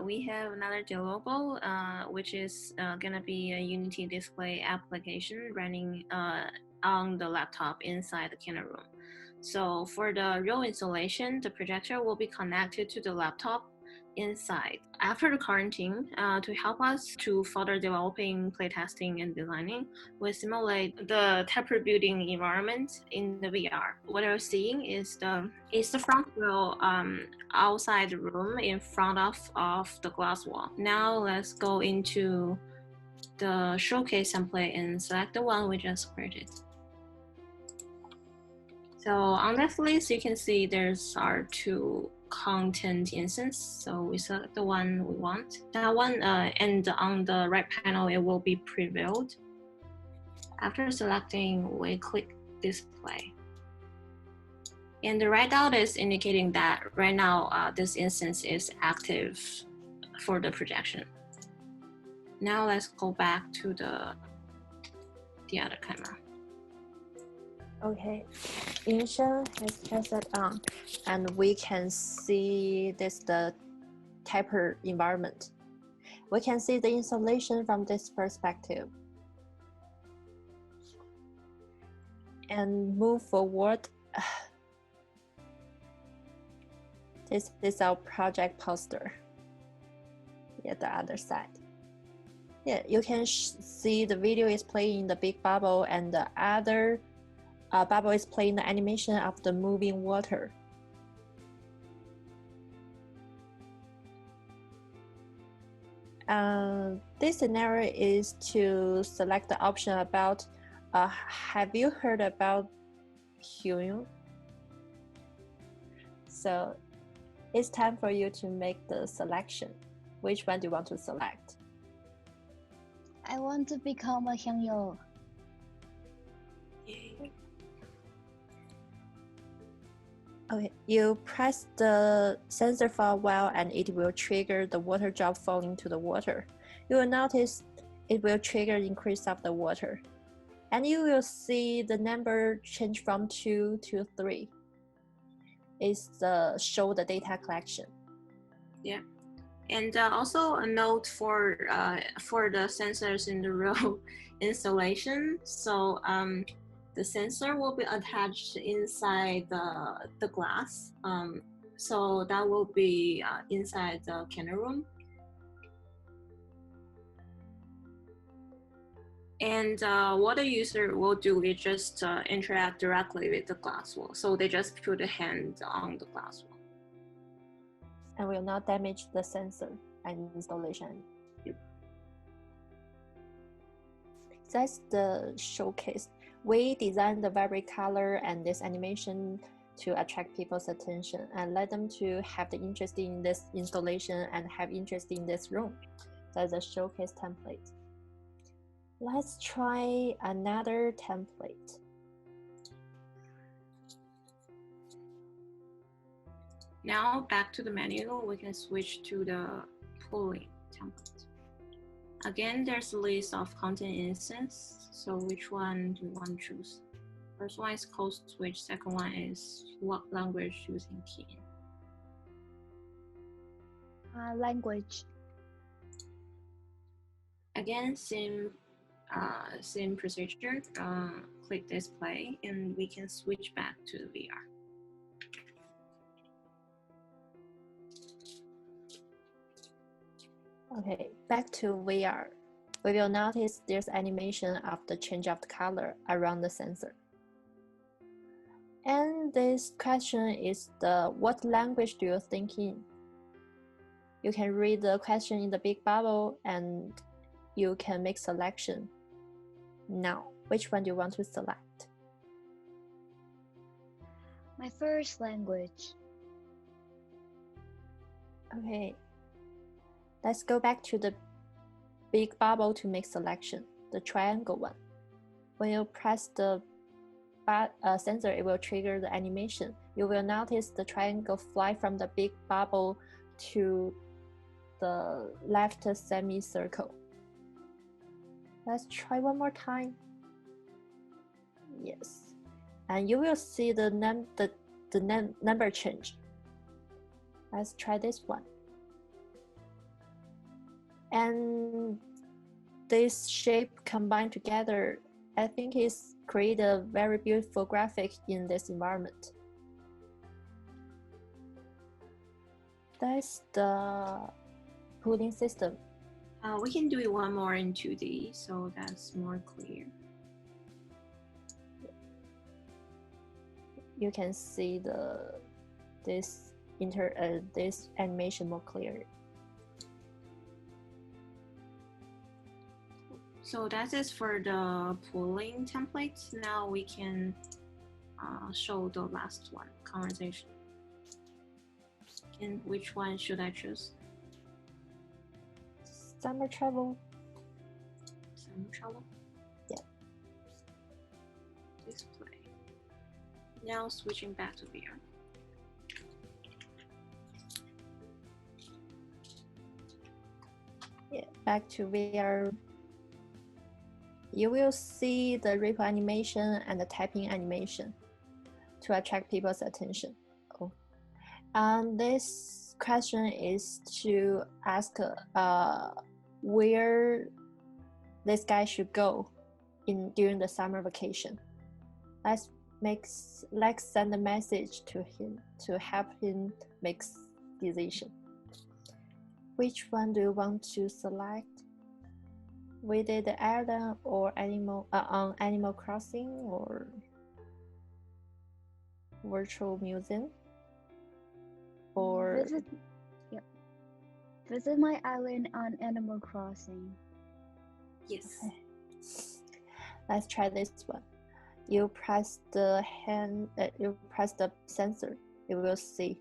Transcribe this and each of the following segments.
we have another deliverable, which is gonna be a Unity display application running on the laptop inside the Kina room. So for the real installation, the projector will be connected to the laptop inside. After the quarantine, to help us to further developing playtesting and designing, we simulate the temporary building environment in the VR. What you're seeing is the front wheel outside the room in front of the glass wall. Now let's go into the showcase template and select the one we just created. So on this list, you can see there's our two content instance. So we select the one we want. That one, and on the right panel, it will be previewed. After selecting, we click display. And the red dot is indicating that right now, this instance is active for the projection. Now let's go back to the other camera. Okay, Yinshen has just set on, and we can see this the taper environment. We can see the installation from this perspective. And move forward. This is our project poster. Yeah, the other side. Yeah, you can see the video is playing in the big bubble, and the other bubble is playing the animation of the moving water. This scenario is to select the option about have you heard about CMU? So it's time for you to make the selection. Which one do you want to select? I want to become a CMU. Okay, you press the sensor for a while and it will trigger the water drop falling to the water. You will notice it will trigger increase of the water. And you will see the number change from 2 to 3. It's show the data collection. Yeah. And also a note for the sensors in the real installation. So the sensor will be attached inside the glass. So that will be inside the camera room. And what the user will do is just interact directly with the glass wall. So they just put a hand on the glass wall. And will not damage the sensor and installation. Yep. That's the showcase. We designed the vibrant color and this animation to attract people's attention and let them to have the interest in this installation and have interest in this room. That's the showcase template. Let's try another template. Now back to the menu, we can switch to the pooling template. Again, there's a list of content instances. So which one do you want to choose? First one is code switch. Second one is what language using key. Language. Again, same procedure. Click display, and we can switch back to the VR. Okay, back to VR. We will notice there's animation of the change of the color around the sensor. And this question is what language do you think in? You can read the question in the big bubble and you can make selection. Now, which one do you want to select? My first language. Okay. Let's go back to the big bubble to make selection, the triangle one. When you press the sensor, it will trigger the animation. You will notice the triangle fly from the big bubble to the left semicircle. Let's try one more time. Yes. And you will see the number change. Let's try this one. And this shape combined together, I think is create a very beautiful graphic in this environment. That's the pooling system. We can do it one more in 2D, so that's more clear. You can see this animation more clear. So that is for the pooling templates. Now we can show the last one, conversation. And which one should I choose? Summer travel. Summer travel? Yeah. Display. Now switching back to VR. Yeah, back to VR. You will see the ripple animation and the tapping animation to attract people's attention. Oh. And this question is to ask where this guy should go during the summer vacation. Let's send a message to him to help him make decision. Which one do you want to select? Visit the island or on Animal Crossing or virtual museum? Or visit my island on Animal Crossing. Yes. Okay. Let's try this one. You press the sensor. You will see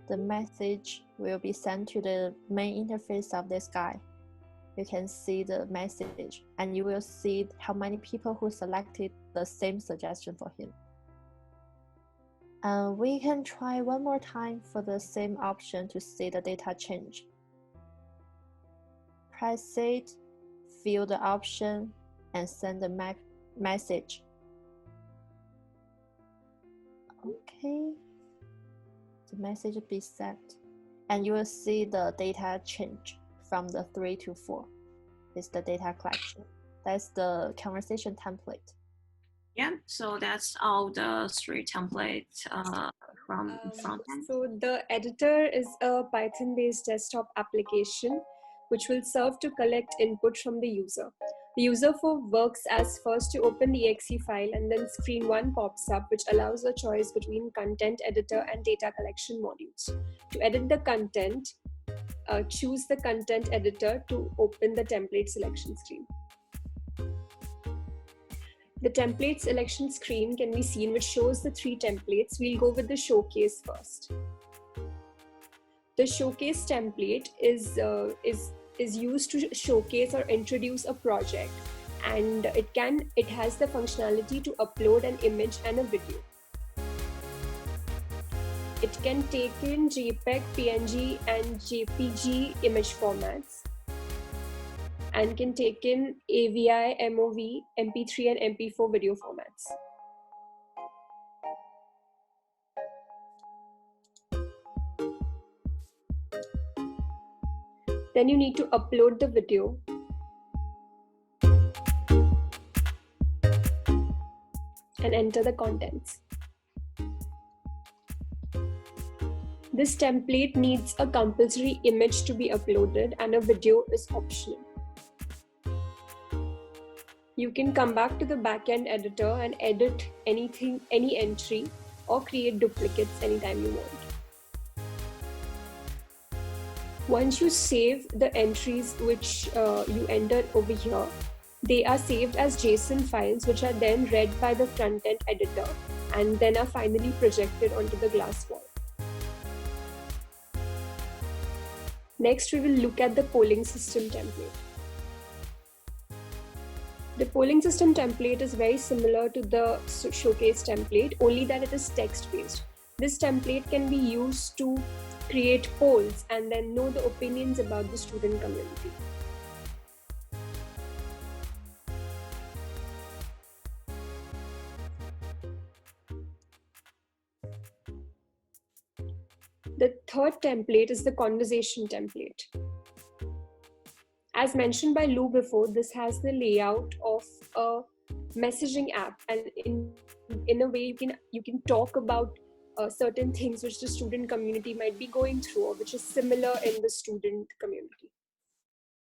the message will be sent to the main interface of this guy. You can see the message and you will see how many people who selected the same suggestion for him. We can try one more time for the same option to see the data change. Press it, fill the option, and send the message. Okay, the message be sent, and you will see the data change from the 3 to 4. It's the data collection. That's the conversation template. Yeah, so that's all the 3 templates from frontend. So the editor is a Python-based desktop application which will serve to collect input from the user. The user flow works as first to open the exe file and then screen 1 pops up which allows a choice between content editor and data collection modules. To edit the content, choose the content editor to open the template selection screen. The template selection screen can be seen which shows the 3 templates. We'll go with the showcase first. The showcase template is used to showcase or introduce a project, and it has the functionality to upload an image and a video. It can take in JPEG, PNG, and JPG image formats, and can take in AVI, MOV, MP3, and MP4 video formats. Then you need to upload the video. And enter the contents. This template needs a compulsory image to be uploaded and a video is optional. You can come back to the backend editor and edit any entry, or create duplicates anytime you want. Once you save the entries which you entered over here, they are saved as JSON files which are then read by the front-end editor and then are finally projected onto the glass wall. Next, we will look at the polling system template. The polling system template is very similar to the showcase template, only that it is text-based. This template can be used to create polls and then know the opinions about the student community. The third template is the conversation template. As mentioned by Lou before, this has the layout of a messaging app, and in a way you can talk about certain things which the student community might be going through, or which is similar in the student community.